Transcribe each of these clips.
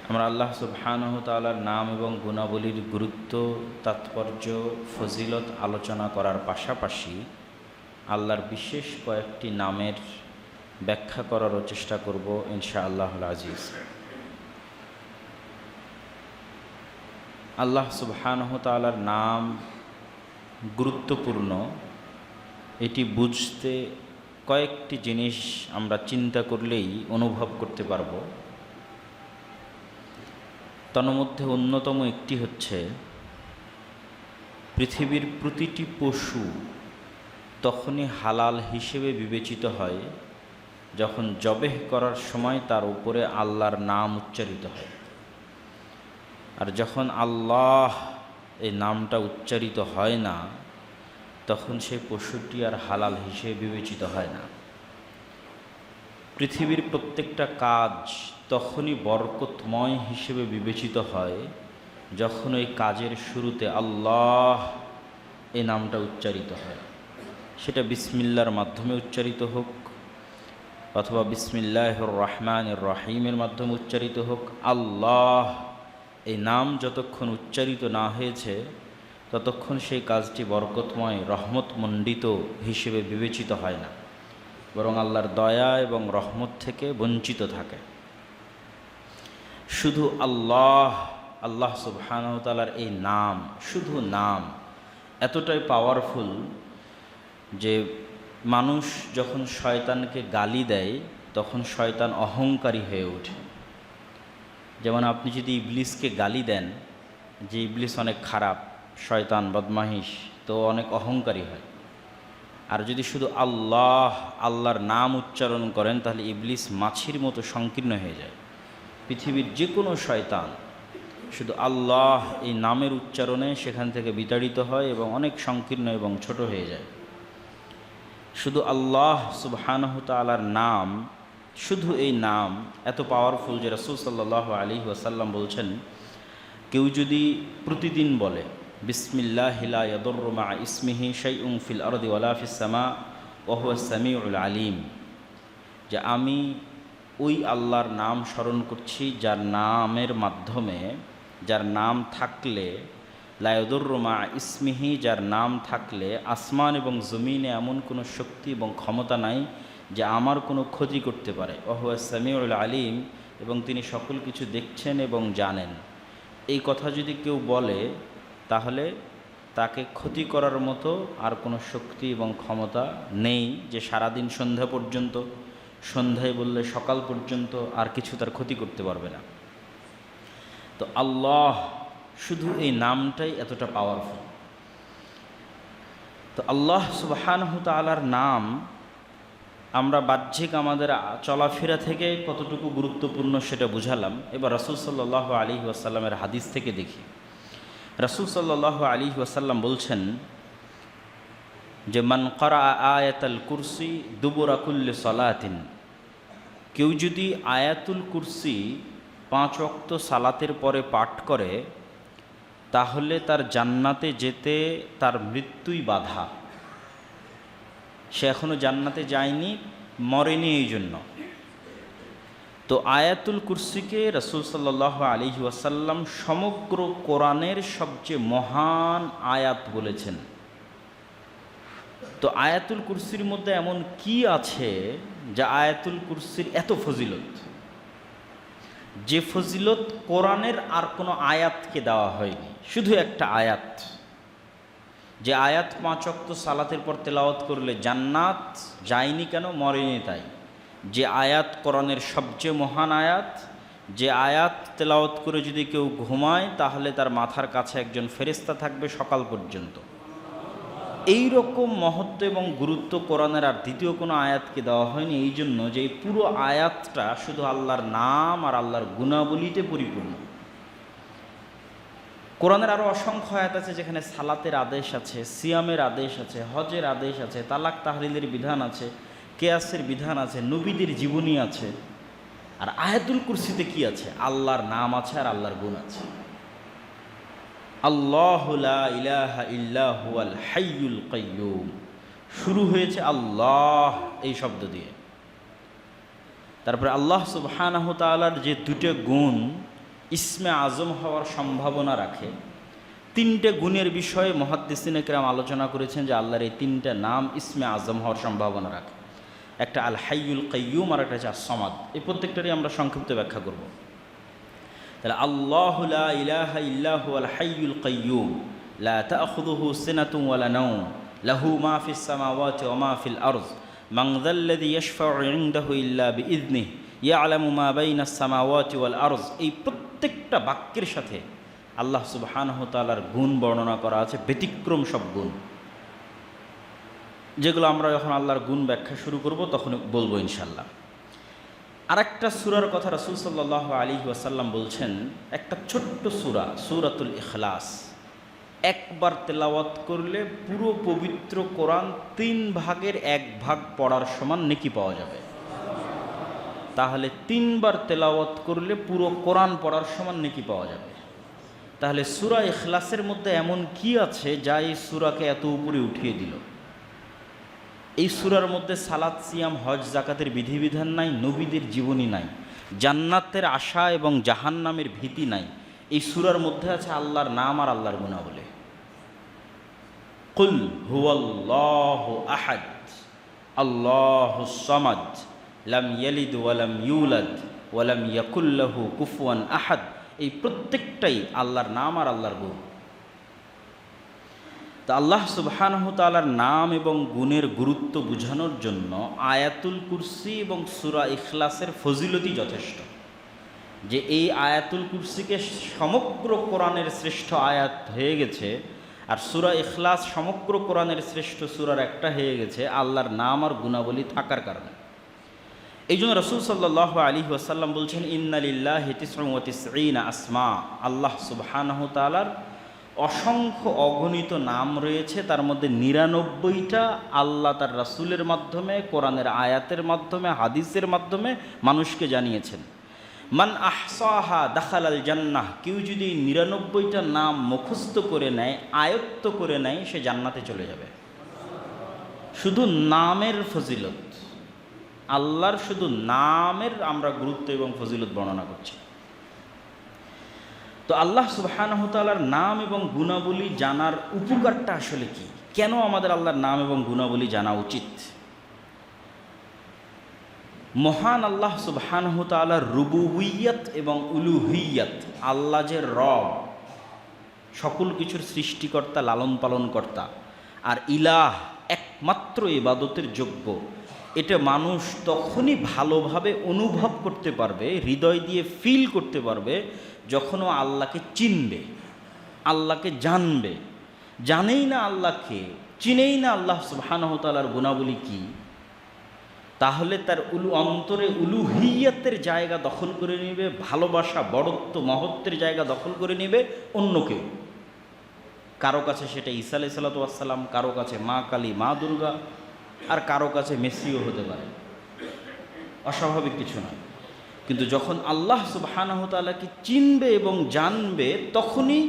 আমরা আল্লাহ সুবহানাহু তাআলার নাম এবং গুণাবলীর গুরুত্ব, তাৎপর্য, ফজিলত আলোচনা করার পাশাপাশি আল্লাহর বিশেষ কয়েকটি নামের ব্যাখ্যা করারও চেষ্টা করব ইনশাআল্লাহুল আজিজ। আল্লাহ সুবহানাহু তাআলার নাম গুরুত্বপূর্ণ, এটি বুঝতে কয়েকটি জিনিস আমরা চিন্তা করলেই অনুভব করতে পারব। তন্মধ্যে অন্যতম একটি হচ্ছে, পৃথিবীর প্রতিটি পশু তখনই হালাল হিসেবে বিবেচিত হয় যখন জবেহ করার সময় তার উপরে আল্লাহর নাম উচ্চারিত হয়। আর যখন আল্লাহ এই নামটা উচ্চারিত হয় না, তখন সেই পশুটি আর হালাল হিসেবে বিবেচিত হয় না। পৃথিবীর প্রত্যেকটা কাজ তখনই বরকতময় হিসেবে বিবেচিত হয় যখন ওই কাজের শুরুতে আল্লাহ এই নামটা উচ্চারিত হয়। সেটা বিসমিল্লাহর মাধ্যমে উচ্চারিত হোক, অথবা বিসমিল্লাহির রহমানির রহিমের মাধ্যমে উচ্চারিত হোক। আল্লাহ এই নাম যতক্ষণ উচ্চারিত না হয়েছে ততক্ষণ সেই কাজটি বরকতময়, রহমতমণ্ডিত হিসেবে বিবেচিত হয় না, বরং আল্লাহর দয়া এবং রহমত থেকে বঞ্চিত থাকে। শুধু আল্লাহ সুবহানাহু তাআলার এই নাম, শুধু নাম এতটাই পাওয়ারফুল যে মানুষ যখন শয়তানকে গালি দেয় তখন শয়তান অহংকারী হয়ে ওঠে। যেমন আপনি যদি ইবলিসকে গালি দেন যে ইবলিস অনেক খারাপ, শয়তান, বদমাহিস, তো অনেক অহংকারী হয়। আর যদি শুধু আল্লাহর নাম উচ্চারণ করেন তাহলে ইবলিস মাছির মতো সংকীর্ণ হয়ে যায়। পৃথিবীর যে কোনো শয়তান শুধু আল্লাহ এই নামের উচ্চারণে সেখান থেকে বিতাড়িত হয় এবং অনেক সংকীর্ণ এবং ছোট হয়ে যায়। শুধু আল্লাহ সুবহানাহু তাআলার নাম, শুধু এই নাম এত পাওয়ারফুল যে রাসূল সাল্লাল্লাহু আলাইহি ওয়াসাল্লাম বলছেন, কেউ যদি প্রতিদিন বলে বিসমিল্লাহি লা ইয়াদুররু মা ইসমিহি শাইউন ফিল আরদি ওয়ালা ফিস সামা ওয়া হুয়াস সামিউল আলিম, যে আমি ওই আল্লাহর নাম স্মরণ করছি যার নামের মাধ্যমে, যার নাম থাকলে, লা ইয়াদুররু মা ইসমিহি, যার নাম থাকলে আসমান এবং জমিনে এমন কোনো শক্তি এবং ক্ষমতা নাই যে আমার কোনো ক্ষতি করতে পারে। ওয়া হুয়াস সামিউল আলিম, এবং তিনি সকল কিছু দেখছেন এবং জানেন। এই কথা যদি কেউ বলে তাহলে তাকে ক্ষতি করার মতো আর কোনো শক্তি এবং ক্ষমতা নেই, যে সারাদিন সন্ধ্যা পর্যন্ত, সন্ধ্যায় বললে সকাল পর্যন্ত আর কিছু তার ক্ষতি করতে পারবে না। তো আল্লাহ, শুধু এই নামটাই এতটা পাওয়ারফুল। তো আল্লাহ সুবহানাহু তাআলার নাম আমরা বাহ্যিক আমাদের চলাফেরা থেকে কতটুকু গুরুত্বপূর্ণ সেটা বুঝালাম। এবার রাসূল সাল্লাল্লাহু আলাইহি ওয়াসাল্লামের হাদিস থেকে দেখি। রাসূল সাল্লাল্লাহু আলাইহি ওয়াসাল্লাম বলছেন যে মান ক্বারা আয়াতাল কুরসি দুবুরা কুল্লি সালাতিন, কেউ যদি আয়াতুল কুরসি 5 ওয়াক্ত সালাতের পরে পাঠ করে তাহলে তার জান্নাতে যেতে তার মৃত্যুই বাধা। সে এখনও জান্নাতে যায়নি, মরেনি এই জন্য। তো আয়াতুল কুরসিকে রাসূল সাল্লাল্লাহু আলাইহি ওয়াসাল্লাম সমগ্র কোরআনের সবচেয়ে মহান আয়াত বলেছেন। তো আয়াতুল কুরসির মধ্যে এমন কি আছে যা আয়াতুল কুরসির এত ফজিলত, যে ফজিলত কোরআনের আর কোনো আয়াতকে দেওয়া হয়নি? শুধু একটা আয়াত, যে আয়াত 5 ওয়াক্ত সালাতের পর তেলাওয়াত করলে জান্নাত যায়নি কেন? মরেনি তাই। যে আয়াত কোরআনের সবচেয়ে মহান আয়াত, যে আয়াত তেলাওয়াত করে যদি কেউ ঘুমায় তাহলে তার মাথার কাছে একজন ফেরেশতা থাকবে সকাল পর্যন্ত। এই রকম মহত্ব এবং গুরুত্ব কোরআনের আর দ্বিতীয় কোনো আয়াতকে দেওয়া হয়নি, এই জন্য যে এই পুরো আয়াতটা শুধু আল্লাহর নাম আর আল্লাহর গুণাবলীতে পরিপূর্ণ। কোরআনের আরও অসংখ্য আয়াত আছে যেখানে সালাতের আদেশ আছে, সিয়ামের আদেশ আছে, হজের আদেশ আছে, তালাক তাহলিলের বিধান আছে, কেয়াসের বিধান আছে, নবীদের জীবনী আছে। আর আয়াতুল কুরসিতে কি আছে? আল্লাহর নাম আছে আর আল্লাহর গুণ আছে। আল্লাহু লা ইলাহা ইল্লা হুয়াল হাইয়ুল কাইয়্যুম, শুরু হয়েছে আল্লাহ এই শব্দ দিয়ে। তারপরে আল্লাহ সুবহানাহু তাআলার যে দুটো গুণ, ইসমে আজম হওয়ার সম্ভাবনা রাখে। তিনটে গুণের বিষয়ে মুহাদ্দিসিনে কেরাম আলোচনা করেছেন যে আল্লাহর এই তিনটা নাম ইসমে আজম হওয়ার সম্ভাবনা রাখে। একটা আল হাইয়ুল কাইয়ুম, আর একটা হচ্ছে আস-সামাদ। এই প্রত্যেকটারই আমরা সংক্ষিপ্ত ব্যাখ্যা করব। তাহলে আল্লাহু লা ইলাহা ইল্লা হুয়াল হাইয়ুল কাইয়ুম লা তাখুযুহু সিনাতুন ওয়ালা নাওম লাহু মা ফিস সামাওয়াতি ওয়া মা ফিল আরদ মান যাল্লাযী ইয়াশফাউ ইনদাহু ইল্লা বিইযনিহি ইয়ালামু মা বাইনাস সামাওয়াতি ওয়াল আরদ। এই প্রত্যেকটা বাক্যের সাথে আল্লাহ সুবহানাহু ওয়া তাআলার গুণ বর্ণনা করা আছে, ব্যতিক্রম সব গুণ, যেগুলো আমরা যখন আল্লাহর গুণ ব্যাখ্যা শুরু করব তখন বলবো ইনশাল্লাহ। আরেকটা সূরার কথা রাসূল সাল্লাল্লাহু আলাইহি ওয়াসাল্লাম বলছেন, একটা ছোট্ট সূরা, সূরাতুল ইখলাস, একবার তেলাওয়াত করলে পুরো পবিত্র কোরআন 3 ভাগের 1 ভাগ পড়ার সমান নেকি পাওয়া যাবে। তাহলে 3 বার তেলাওয়াত করলে পুরো কোরআন পড়ার সমান নেকি পাওয়া যাবে। তাহলে সূরা ইখলাসের মধ্যে এমন কি আছে যা এই সূরাকে এত উপরে উঠিয়ে দিল? এই সূরার মধ্যে সালাত, সিয়াম, হজ, যাকাতের বিধিবিধান নাই, নবীদের জীবনী নাই, জান্নাতের আশা এবং জাহান্নামের ভীতি নাই। এই সূরার মধ্যে আছে আল্লাহর নাম আর আল্লাহর গুণাবলী। কুল হুয়াল্লাহু আহাদ আল্লাহুস সামাদ লাম ইয়ালিদ ওয়া লাম ইউলাদ ওয়া লাম ইয়াকুল লাহু কুফুয়ান আহাদ। এই প্রত্যেকটাই আল্লাহর নাম আর আল্লাহর গুণ। তা আল্লাহ সুবহানাহু তাআলার নাম এবং গুণের গুরুত্ব বোঝানোর জন্য আয়াতুল কুরসি এবং সূরা ইখলাসের ফজিলতই যথেষ্ট। যে এই আয়াতুল কুরসিকে সমগ্র কোরআনের শ্রেষ্ঠ আয়াত হয়ে গেছে, আর সূরা ইখলাস সমগ্র কোরআনের শ্রেষ্ঠ সূরার একটা হয়ে গেছে আল্লাহর নাম আর গুণাবলী থাকার কারণে। এই জন্য রাসূল সাল্লাল্লাহু আলাইহি ওয়াসাল্লাম বলছেন, ইন্না লিল্লাহি 99 আসমা। আল্লাহ সুবহানাহু তাআলার অসংখ্য অগণিত নাম রয়েছে, তার মধ্যে 99টা আল্লাহ তার রাসূলের মাধ্যমে, কোরআনের আয়াতের মাধ্যমে, হাদিসের মাধ্যমে মানুষকে জানিয়েছেন। মান আহসাহা দাখালাল জান্নাহ। কেউ যদি 99টা নাম মুখস্থ করে নেয়, আয়ত্ত করে নেয়, সে জান্নাতে চলে যাবে। শুধু নামের ফজিলত, আল্লাহর শুধু নামের আমরা গুরুত্ব এবং ফজিলত বর্ণনা করছি। তো আল্লাহ সুবহানাহু তাআলার নাম এবং গুণাবলী জানার উপকারটা আসলে কি? কেন আমাদের আল্লাহর নাম এবং গুণাবলী জানা উচিত? মহান আল্লাহ সুবহানাহু তাআলার রুবুবিয়্যাত এবং উলুহিয়্যাত, আল্লাহ যে রব, সকল কিছুর সৃষ্টিকর্তা, লালন পালন কর্তা, আর ইলাহ, একমাত্র ইবাদতের যোগ্য, এটা মানুষ তখনই ভালোভাবে অনুভব করতে পারবে, হৃদয় দিয়ে ফিল করতে পারবে, যখন ও আল্লাহকে চিনবে, আল্লাহকে জানবে। জানেই না আল্লাহকে, চিনেই না আল্লাহ সুবহানাহু তাআলার গুণাবলী কি, তাহলে তার অন্তরে উলুহিয়্যাতের জায়গা দখল করে নেবে, ভালোবাসা, বড়ত্ব, মহত্বের জায়গা দখল করে নেবে অন্য কেউ। কারো কাছে সেটা ঈসা আলাইহিস সালাতু ওয়াস সালাম, কারো কাছে মা কালী, মা দুর্গা, আর কারো কাছে মেসিও হতে পারে। অস্বাভাবিক কিছু নয়। কিন্তু যখন আল্লাহ সুবহানাহু তাআলাকে চিনবে এবং জানবে, তখনই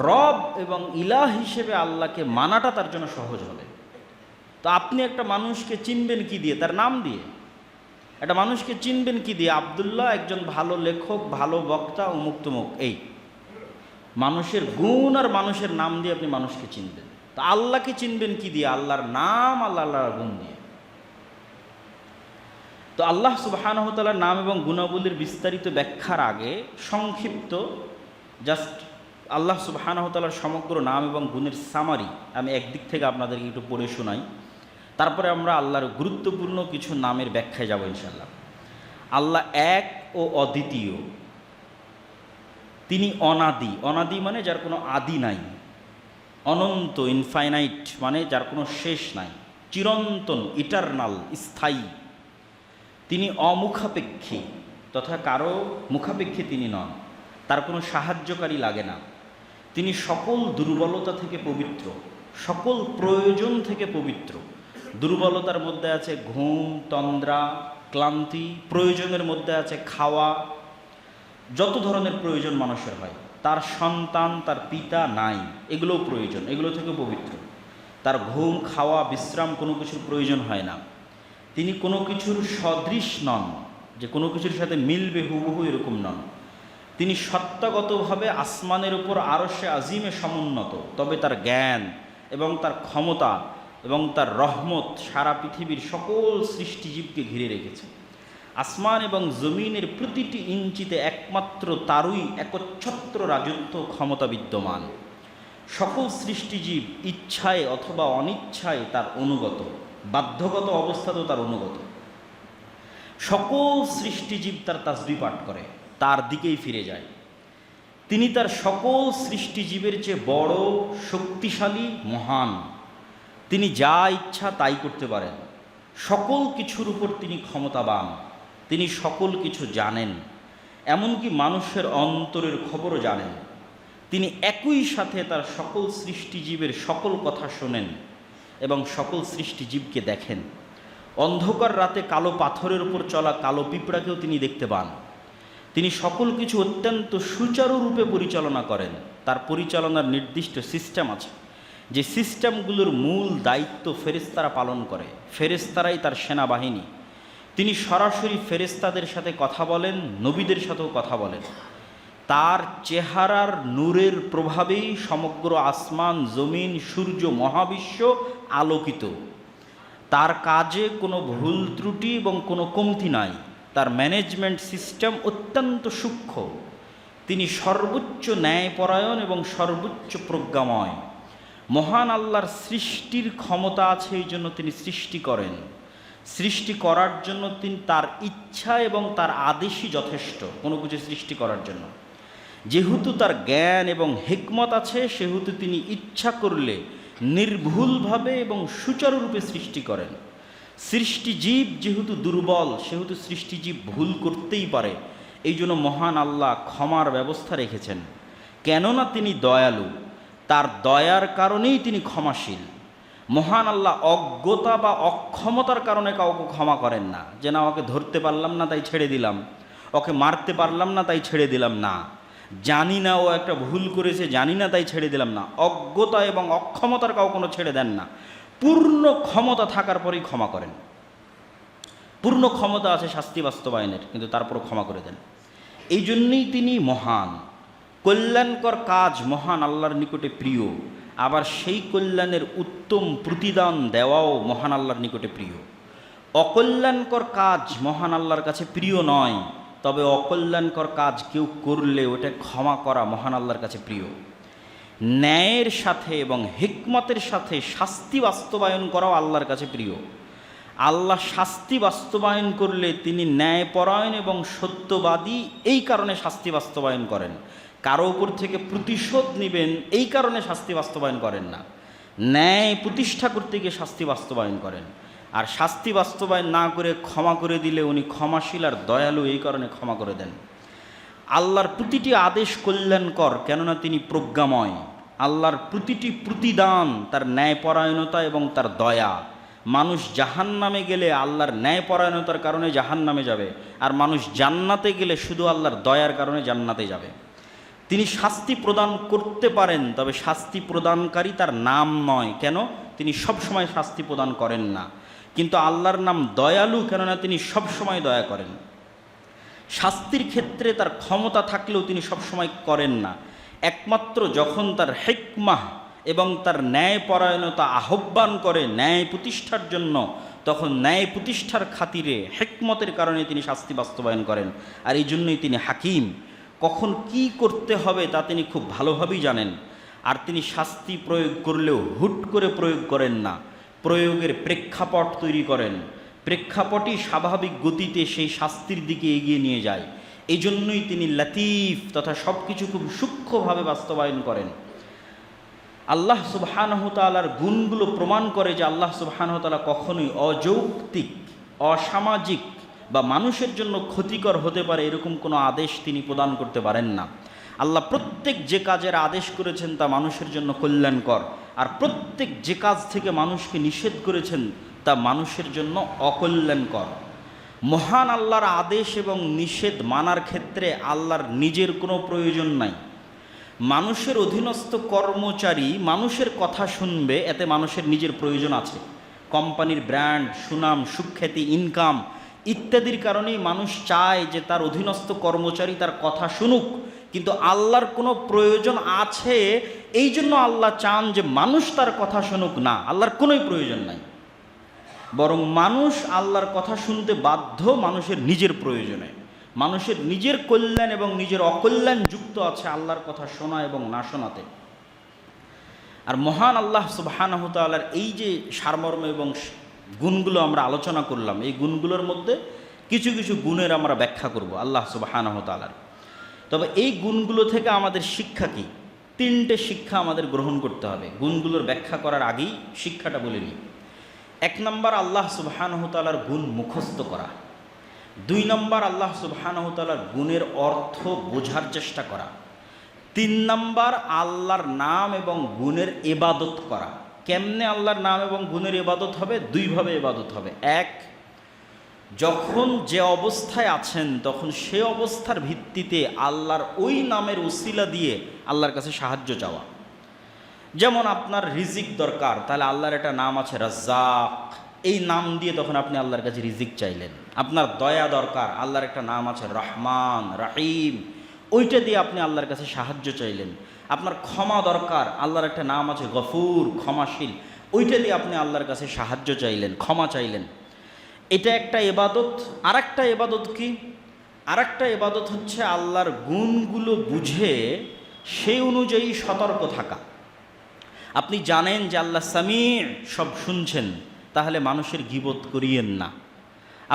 রব এবং ইলাহ হিসেবে আল্লাহকে মানাটা তার জন্য সহজ হবে। তো আপনি একটা মানুষকে চিনবেন কি দিয়ে? তার নাম দিয়ে। একটা মানুষকে চিনবেন কি দিয়ে? আব্দুল্লাহ একজন ভালো লেখক, ভালো বক্তা, অমুক তমুক, এই মানুষের গুণ আর মানুষের নাম দিয়ে আপনি মানুষকে চিনবেন। তো আল্লাহকে চিনবেন কি দিয়ে? আল্লাহর নাম, আল্লাহর গুণ দিয়ে। তো আল্লাহ সুবহানাহু তাআলার নাম এবং গুণাবলীর বিস্তারিত ব্যাখ্যার আগে সংক্ষিপ্ত জাস্ট আল্লাহ সুবহানাহু তাআলার সমগ্র নাম এবং গুণের সামারি আমি একদিক থেকে আপনাদেরকে একটু পড়ে শোনাই, তারপরে আমরা আল্লাহর গুরুত্বপূর্ণ কিছু নামের ব্যাখ্যায় যাব ইনশাআল্লাহ। আল্লাহ এক ও অদ্বিতীয়, তিনি অনাদি। অনাদি মানে যার কোনো আদি নাই। অনন্ত, ইনফাইনাইট মানে যার কোনো শেষ নাই। চিরন্তন, ইটারনাল, স্থায়ী। তিনি অমুখাপেক্ষী, তথা কারো মুখাপেক্ষী তিনি নন, তার কোনো সাহায্যকারী লাগে না। তিনি সকল দুর্বলতা থেকে পবিত্র, সকল প্রয়োজন থেকে পবিত্র। দুর্বলতার মধ্যে আছে ঘুম, তন্দ্রা, ক্লান্তি। প্রয়োজনের মধ্যে আছে খাওয়া, যত ধরনের প্রয়োজন মানুষের হয়। তার সন্তান, তার পিতা নাই, এগুলোও প্রয়োজন, এগুলো থেকে পবিত্র। তার ঘুম, খাওয়া, বিশ্রাম, কোনো কিছুর প্রয়োজন হয় না। তিনি কোনো কিছুর সদৃশ নন, যে কোনো কিছুর সাথে মিলবে হুবহু, এরকম নন। তিনি সত্তাগতভাবে আসমানের উপর আরশে আজিমে সমুন্নত, তবে তার জ্ঞান এবং তার ক্ষমতা এবং তার রহমত সারা পৃথিবীর সকল সৃষ্টিজীবকে ঘিরে রেখেছে। আসমান এবং জমিনের প্রতিটি ইঞ্চিতে একমাত্র তারই একচ্ছত্র রাজত্ব ক্ষমতা বিদ্যমান। সকল সৃষ্টিজীব ইচ্ছায় অথবা অনিচ্ছায় তার অনুগত, বাধ্যগত অবস্থাতেও তার অনুগত। সকল সৃষ্টিজীব তার তাসবিহ পাঠ করে, তার দিকেই ফিরে যায়। তিনি তার সকল সৃষ্টিজীবের চেয়ে বড়, শক্তিশালী, মহান। তিনি যা ইচ্ছা তাই করতে পারেন। সকল কিছুর উপর তিনি ক্ষমতাবান। তিনি সকল কিছু জানেন, এমনকি মানুষের অন্তরের খবরও জানেন। তিনি একই সাথে তার সকল সৃষ্টিজীবের সকল কথা শোনেন এবং সকল সৃষ্টিজীবকে দেখেন। অন্ধকার রাতে কালো পাথরের উপর চলা কালো পিঁপড়াকেও তিনি দেখতে পান। তিনি সকল কিছু অত্যন্ত সুচারুরূপে পরিচালনা করেন। তার পরিচালনার নির্দিষ্ট সিস্টেম আছে, যে সিস্টেমগুলোর মূল দায়িত্ব ফেরেশতারা পালন করে। ফেরেশতারাই তার সেনাবাহিনী। তিনি সরাসরি ফেরেশতাদের সাথে কথা বলেন, নবীদের সাথেও কথা বলেন। তার চেহারার নূরের প্রভাবেই সমগ্র আসমান, জমিন, সূর্য, মহাবিশ্ব আলোকিত। তার কাজে কোনো ভুল ত্রুটি এবং কোনো কমতি নাই। তার ম্যানেজমেন্ট সিস্টেম অত্যন্ত সূক্ষ্ম। তিনি সর্বোচ্চ ন্যায়পরায়ণ এবং সর্বোচ্চ প্রজ্ঞাময়। মহান আল্লাহর সৃষ্টির ক্ষমতা আছে, এই জন্য তিনি সৃষ্টি করেন। সৃষ্টি করার জন্য তিনি তার ইচ্ছা এবং তার আদেশই যথেষ্ট কোনো কিছু সৃষ্টি করার জন্য। যেহেতু তার জ্ঞান এবং হিকমত আছে, সেহেতু তিনি ইচ্ছা করলে নির্ভুলভাবে এবং সুচারুরূপে সৃষ্টি করেন। সৃষ্টিজীব যেহেতু দুর্বল, সেহেতু সৃষ্টিজীব ভুল করতেই পারে। এই জন্য মহান আল্লাহ ক্ষমার ব্যবস্থা রেখেছেন, কেননা তিনি দয়ালু। তার দয়ার কারণেই তিনি ক্ষমাশীল। মহান আল্লাহ অজ্ঞতা বা অক্ষমতার কারণে কাউকে ক্ষমা করেন না, যে না ওকে ধরতে পারলাম না তাই ছেড়ে দিলাম, ওকে মারতে পারলাম না তাই ছেড়ে দিলাম না, জানি না ও একটা ভুল করেছে জানি না তাই ছেড়ে দিলাম না। অজ্ঞতা এবং অক্ষমতার কাউকে ছেড়ে দেন না। পূর্ণ ক্ষমতা থাকার পরেই ক্ষমা করেন। পূর্ণ ক্ষমতা আছে শাস্তি বাস্তবায়নের, কিন্তু তারপরও ক্ষমা করে দেন। এই জন্যই তিনি মহান। কল্যাণকর কাজ মহান আল্লাহর নিকটে প্রিয়, আবার সেই কল্যাণের উত্তম প্রতিদান দেওয়াও মহান আল্লাহর নিকটে প্রিয়। অকল্যাণকর কাজ মহান আল্লাহর কাছে প্রিয় নয়, তবে অকল্যাণকর কাজ কেউ করলে ওটা ক্ষমা করা মহান আল্লাহর কাছে প্রিয়। ন্যায়ের সাথে এবং হিকমতের সাথে শাস্তি বাস্তবায়ন করাও আল্লাহর কাছে প্রিয়। আল্লাহ শাস্তি বাস্তবায়ন করলে তিনি ন্যায়পরায়ণ এবং সত্যবাদী, এই কারণে শাস্তি বাস্তবায়ন করেন। কারো উপর থেকে প্রতিশোধ নেবেন এই কারণে শাস্তি বাস্তবায়ন করেন না। ন্যায় প্রতিষ্ঠা করতে গিয়ে শাস্তি বাস্তবায়ন করেন। আর শাস্তি বাস্তবায়ন না করে ক্ষমা করে দিলে উনি ক্ষমাশীল আর দয়ালু, এই কারণে ক্ষমা করে দেন। আল্লাহর প্রতিটি আদেশ কল্যাণকর, কেননা তিনি প্রজ্ঞাময়। আল্লাহর প্রতিটি প্রতিদান তার ন্যায়পরায়ণতা এবং তার দয়া। মানুষ জাহান্নামে গেলে আল্লাহর ন্যায়পরায়ণতার কারণে জাহান্নামে যাবে, আর মানুষ জান্নাতে গেলে শুধু আল্লাহর দয়ার কারণে জান্নাতে যাবে। তিনি শাস্তি প্রদান করতে পারেন, তবে শাস্তি প্রদানকারী তার নাম নয়। কেন? তিনি সবসময় শাস্তি প্রদান করেন না। কিন্তু আল্লাহর নাম দয়ালু, কেননা তিনি সবসময় দয়া করেন। শাস্তির ক্ষেত্রে তার ক্ষমতা থাকলেও তিনি সবসময় করেন না। একমাত্র যখন তার হিকমাহ এবং তার ন্যায়পরায়ণতা আহ্বান করে ন্যায় প্রতিষ্ঠার জন্য, তখন ন্যায় প্রতিষ্ঠার খাতিরে হিকমতের কারণে তিনি শাস্তি বাস্তবায়ন করেন। আর এই জন্যই তিনি হাকিম। কখন কি করতে হবে তা তিনি খুব ভালোভাবেই জানেন। আর তিনি শাস্তি প্রয়োগ করলেও হুট করে প্রয়োগ করেন না, প্রয়োগের প্রেক্ষাপট তৈরি করেন। প্রেক্ষাপটই স্বাভাবিক গতিতে সেই শাস্তির দিকে এগিয়ে নিয়ে যায়। এই জন্যই তিনি লতিফ তথা সব কিছু খুব সূক্ষ্মভাবে বাস্তবায়ন করেন। আল্লাহ সুবহানাহু তাআলার গুণগুলো প্রমাণ করে যে আল্লাহ সুবহানাহু তাআলা কখনোই অযৌক্তিক, অসামাজিক বা মানুষের জন্য ক্ষতিকর হতে পারে এরকম কোনো আদেশ তিনি প্রদান করতে পারেন না। আল্লাহ প্রত্যেক যে কাজের আদেশ করেছেন তা মানুষের জন্য কল্যাণকর, আর প্রত্যেক যে কাজ থেকে মানুষকে নিষেধ করেছেন তা মানুষের জন্য অকল্যাণকর। মহান আল্লাহর আদেশ এবং নিষেধ মানার ক্ষেত্রে আল্লাহর নিজের কোনো প্রয়োজন নাই। মানুষের অধীনস্থ কর্মচারী মানুষের কথা শুনবে, এতে মানুষের নিজের প্রয়োজন আছে। কোম্পানির ব্র্যান্ড, সুনাম, সুখ্যাতি, ইনকাম ইত্যাদির কারণেই মানুষ চায় যে তার অধীনস্থ কর্মচারী তার কথা শুনুক, কিন্তু আল্লাহর কোনো প্রয়োজন আছে এই জন্য আল্লাহ চান যে মানুষ তার কথা শুনুক না, আল্লাহর কোনোই প্রয়োজন নাই। বরং মানুষ আল্লাহর কথা শুনতে বাধ্য মানুষের নিজের প্রয়োজনে। মানুষের নিজের কল্যাণ এবং নিজের অকল্যাণ যুক্ত আছে আল্লাহর কথা শোনা এবং না শোনাতে। আর মহান আল্লাহ সুবহানাহু ওয়া তাআলার এই যে সারমর্ম এবং গুণগুলো আমরা আলোচনা করলাম, এই গুণগুলোর মধ্যে কিছু কিছু গুণের আমরা ব্যাখ্যা করব আল্লাহ সুবহানাহু ওয়া তাআলার। তবে এই গুণগুলো থেকে আমাদের শিক্ষা কি? তিনটে শিক্ষা আমাদের গ্রহণ করতে হবে। গুণগুলোর ব্যাখ্যা করার আগেই শিক্ষাটা বলে নিই। 1 নম্বর, আল্লাহ সুবহানাহু ওয়া তাআলার গুণ মুখস্থ করা। 2 নম্বর, আল্লাহ সুবহানাহু ওয়া তাআলার গুণের অর্থ বোঝার চেষ্টা করা। 3 নম্বর, আল্লাহর নাম এবং গুণের ইবাদত করা। কেমনে আল্লাহর নাম এবং গুণের ইবাদত হবে? 2 ভাবে ইবাদত হবে। 1, যখন যে অবস্থায় আছেন তখন সে অবস্থার ভিত্তিতে আল্লাহর ওই নামের উসিলা দিয়ে আল্লাহর কাছে সাহায্য চাওয়া। যেমন আপনার রিজিক দরকার, তাহলে আল্লাহর একটা নাম আছে রাজ্জাক, এই নাম দিয়ে তখন আপনি আল্লাহর কাছে রিজিক চাইলেন। আপনার দয়া দরকার, আল্লাহর একটা নাম আছে রহমান রাহিম, ওইটা দিয়ে আপনি আল্লাহর কাছে সাহায্য চাইলেন। আপনার ক্ষমা দরকার, আল্লাহর একটা নাম আছে গফুর ক্ষমাশীল, ওইটা দিয়ে আপনি আল্লাহর কাছে সাহায্য চাইলেন, ক্ষমা চাইলেন। এটা একটা ইবাদত। আর একটা ইবাদত কি? আর একটা ইবাদত হচ্ছে আল্লাহর গুণগুলো বুঝে সেই অনুযায়ী সতর্ক থাকা। আপনি জানেন যে আল্লাহ সামির, সব শুনছেন, তাহলে মানুষের গীবত করিয়েন না।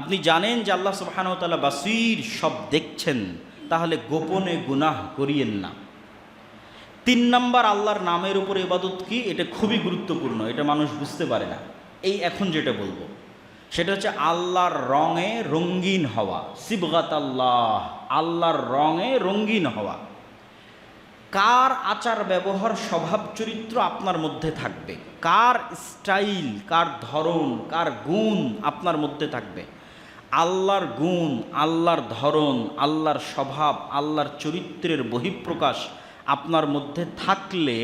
আপনি জানেন যে আল্লাহ সুবহানাহু ওয়া তাআলা বাসীর, সব দেখছেন, তাহলে গোপনে গুনাহ করিয়েন না। 3 নম্বর, আল্লাহর নামের উপর ইবাদত কি? এটা খুবই গুরুত্বপূর্ণ, এটা মানুষ বুঝতে পারে না। এই এখন যেটা বলবো সেটা হচ্ছে আল্লাহর রঙে রঙিন হওয়া, সিবগাত আল্লাহ, আল্লাহর রঙে রঙিন হওয়া। কার আচার ব্যবহার স্বভাব চরিত্র আপনার মধ্যে থাকবে, কার স্টাইল, কার ধরন, কার গুণ আপনার মধ্যে থাকবে। আল্লাহর গুণ, আল্লাহর ধরন, আল্লাহর স্বভাব, আল্লাহর চরিত্রের বহিঃপ্রকাশ আপনার মধ্যে থাকলে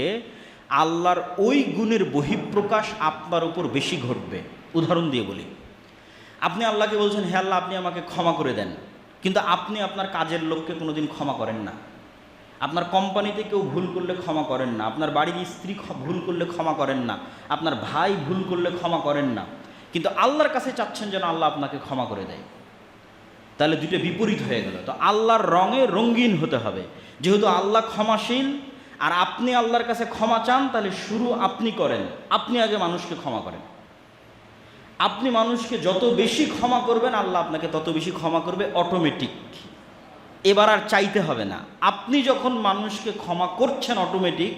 আল্লাহর ওই গুণের বহিঃপ্রকাশ আপনার উপর বেশি ঘটবে। উদাহরণ দিয়ে বলি, আপনি আল্লাহকে বলছেন, হে আল্লাহ আপনি আমাকে ক্ষমা করে দেন, কিন্তু আপনি আপনার কাজের লোককে কোনোদিন ক্ষমা করেন না। আপনার কোম্পানিতে কেউ ভুল করলে ক্ষমা করেন না, আপনার বাড়ির স্ত্রী ভুল করলে ক্ষমা করেন না, আপনার ভাই ভুল করলে ক্ষমা করেন না, কিন্তু আল্লাহর কাছে চাচ্ছেন যেন আল্লাহ আপনাকে ক্ষমা করে দেয়। তাহলে দুটো বিপরীত হয়ে গেল। তো আল্লাহর রঙে রঙিন হতে হবে। যেহেতু আল্লাহ ক্ষমাশীল আর আপনি আল্লাহর কাছে ক্ষমা চান, তাহলে শুরু আপনি করেন, আপনি আগে মানুষকে ক্ষমা করেন। আপনি মানুষকে যত বেশি ক্ষমা করবেন আল্লাহ আপনাকে তত বেশি ক্ষমা করবে, অটোমেটিক। এবার আর চাইতে হবে না। আপনি যখন মানুষকে ক্ষমা করছেন অটোমেটিক,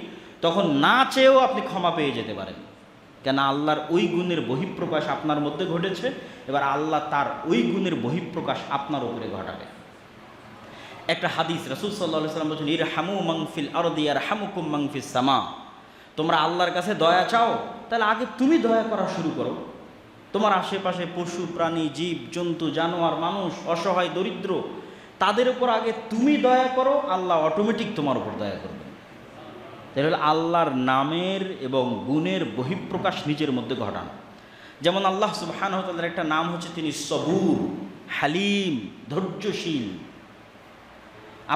তখন না চেয়েও আপনি ক্ষমা পেয়ে যেতে পারেন। কেন? আল্লাহর ওই গুণের বহিঃপ্রকাশ আপনার মধ্যে ঘটেছে, এবার আল্লাহ তার ওই গুণের বহিঃপ্রকাশ আপনার উপরে ঘটাবে। একটা হাদিস, রাসূল সাল্লাল্লাহু আলাইহি ওয়াসাল্লাম বলেছেন, ইরহামু মান ফিল আরদি ইয়ারহামুকুম মান ফিস সামা। তোমরা আল্লাহর কাছে দয়া চাও, তাহলে আগে তুমি দয়া করা শুরু করো। তোমার আশেপাশে পশু প্রাণী, জীব জন্তু, জানোয়ার, মানুষ, অসহায়, দরিদ্র, তাদের উপর আগে তুমি দয়া করো, আল্লাহ অটোমেটিক তোমার উপর দয়া করবে। তাহলে আল্লাহর নামের এবং গুণের বহিঃপ্রকাশ নিজের মধ্যে ঘটানো। যেমন আল্লাহ সুবহানাহু ওয়া তাআলার একটা নাম হচ্ছে তিনি সবুর, হালিম, ধৈর্যশীল।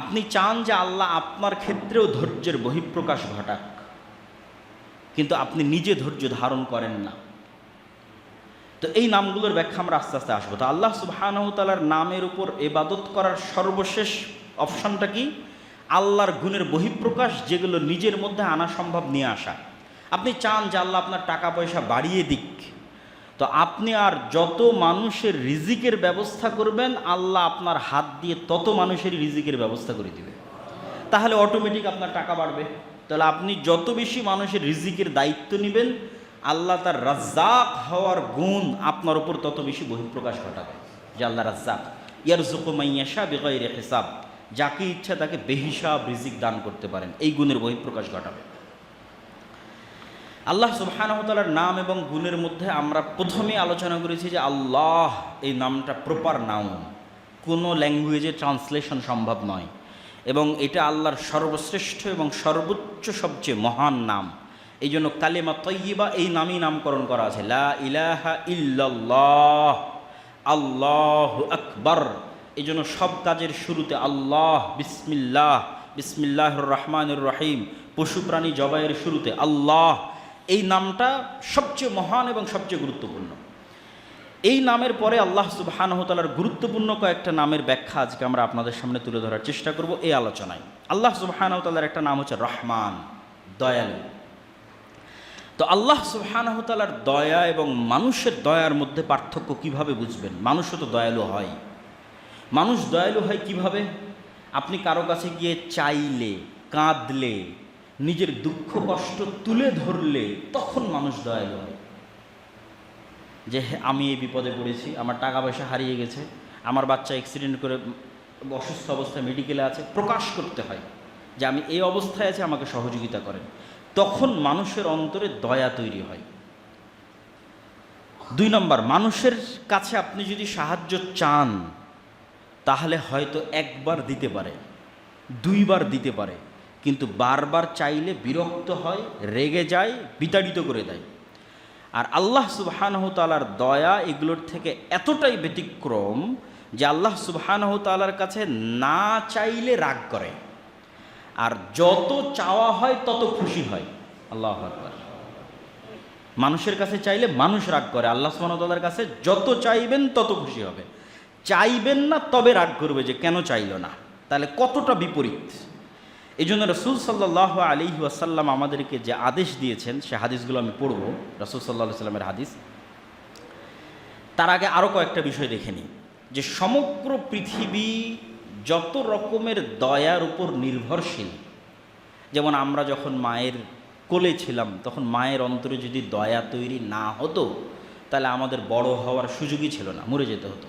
আপনি চান যে আল্লাহ আপনার ক্ষেত্রেও ধৈর্যের বহিঃপ্রকাশ ঘটাক, কিন্তু আপনি নিজে ধৈর্য ধারণ করেন না। তো এই নামগুলোর ব্যাখ্যা আমরা আস্তে আস্তে আসবো। তো আল্লাহ সুবহানাহু ওয়া তাআলার নামের উপর ইবাদত করার সর্বশেষ অপশনটা কি? আল্লাহর গুণের বহিঃপ্রকাশ, যেগুলো নিজের মধ্যে আনা সম্ভব নিয়ে আসা। আপনি চান যে আল্লাহ আপনার টাকা পয়সা বাড়িয়ে দিক, তো আপনি আর যত মানুষের রিজিকের ব্যবস্থা করবেন, আল্লাহ আপনার হাত দিয়ে তত মানুষের রিজিকের ব্যবস্থা করে দিবে। তাহলে অটোমেটিক আপনার টাকা বাড়বে। তাহলে আপনি যত বেশি মানুষের রিজিকের দায়িত্ব নেবেন, আল্লাহ তার রাজ্জাক হওয়ার গুণ আপনার উপর তত বেশি বহিঃপ্রকাশ ঘটাবে। যে আল্লাহ রাজ্জাক, ইয়ারযুকু মান ইয়াশা বিগাইরি হিসাব, যাকে ইচ্ছা তাকে বেহিসাব রিজিক দান করতে পারেন, এই গুণের বহিঃপ্রকাশ ঘটাবে। আল্লাহ সুবহানাহু ওয়া তাআলার নাম এবং গুণের মধ্যে আমরা প্রথমে আলোচনা করেছি যে আল্লাহ এই নামটা প্রপার নাউন, কোনো ল্যাঙ্গুয়েজে ট্রান্সলেশন সম্ভব নয়, এবং এটা আল্লাহর সর্বশ্রেষ্ঠ এবং সর্বোচ্চ সবচেয়ে মহান নাম। এই জন্য কালেমা তয়্যিবা এই নামই নামকরণ করা আছে, লা ইলাহা ইল্লাল্লাহ, আল্লাহু আকবার। এই জন্য সব কাজের শুরুতে আল্লাহ, বিসমিল্লাহ, বিসমিল্লাহির রহমানির রহিম, পশু প্রাণী জবাইয়ের শুরুতে আল্লাহ, এই নামটা সবচেয়ে মহান এবং সবচেয়ে গুরুত্বপূর্ণ। এই নামের পরে আল্লাহ সুবহানাহু ওয়া তাআলার গুরুত্বপূর্ণ কয়েকটা নামের ব্যাখ্যা আজকে আমরা আপনাদের সামনে তুলে ধরার চেষ্টা করব এই আলোচনায়। আল্লাহ সুবহানাহু ওয়া তাআলার একটা নাম হচ্ছে রহমান, দয়ালু। তো আল্লাহ সুবহানাহু ওয়া তাআলার দয়া এবং মানুষের দয়ার মধ্যে পার্থক্য কিভাবে বুঝবেন? মানুষও তো দয়ালু হয়। মানুষ দয়ালু হয় কিভাবে? আপনি কারো কাছে গিয়ে চাইলে, কাঁদলে, নিজের দুঃখ কষ্ট তুলে ধরলে তখন মানুষ দয়ালু হয়। যে আমি এই বিপদে পড়েছি, আমার টাকা পয়সা হারিয়ে গেছে, আমার বাচ্চা অ্যাক্সিডেন্ট করে অসুস্থ অবস্থায় মেডিকেলে আছে, প্রকাশ করতে হয় যে আমি এই অবস্থায় আছি, আমাকে সহযোগিতা করেন। তখন মানুষের অন্তরে দয়া তৈরি হয়। 2 নম্বর, মানুষের কাছে আপনি যদি সাহায্য চান তাহলে হয়তো একবার দিতে পারে, 2 বার দিতে পারে, কিন্তু বারবার চাইলে বিরক্ত হয়, রেগে যায়, বিতাড়িত করে দেয়। আর আল্লাহ সুবহানাহু তাআলার দয়া এগুলোর থেকে এতটাই ব্যতিক্রম যে আল্লাহ সুবহানাহু তাআলার কাছে না চাইলে রাগ করে, আর যত চাওয়া হয় তত খুশি হয়। আল্লাহু আকবার। মানুষের কাছে চাইলে মানুষ রাগ করে, আল্লাহ সুবহানাহু তাআলার কাছে যত চাইবেন তত খুশি হবে। চাইবেন না তবে রাগ করবে যে কেন চাইল না। তাহলে কতটা বিপরীত। এই জন্য রাসূল সাল্লাল্লাহু আলাইহি ওয়াসাল্লাম আমাদেরকে যে আদেশ দিয়েছেন, সে হাদিসগুলো আমি পড়ব, রাসূল সাল্লাল্লাহু আলাইহি ওয়াসাল্লামের হাদিস। তার আগে আরও কয়েকটা বিষয় দেখে নিই। যে সমগ্র পৃথিবী যত রকমের দয়ার উপর নির্ভরশীল, যেমন আমরা যখন মায়ের কোলে ছিলাম তখন মায়ের অন্তরে যদি দয়া তৈরি না হতো তাহলে আমাদের বড় হওয়ার সুযোগই ছিল না, মরে যেতে হতো।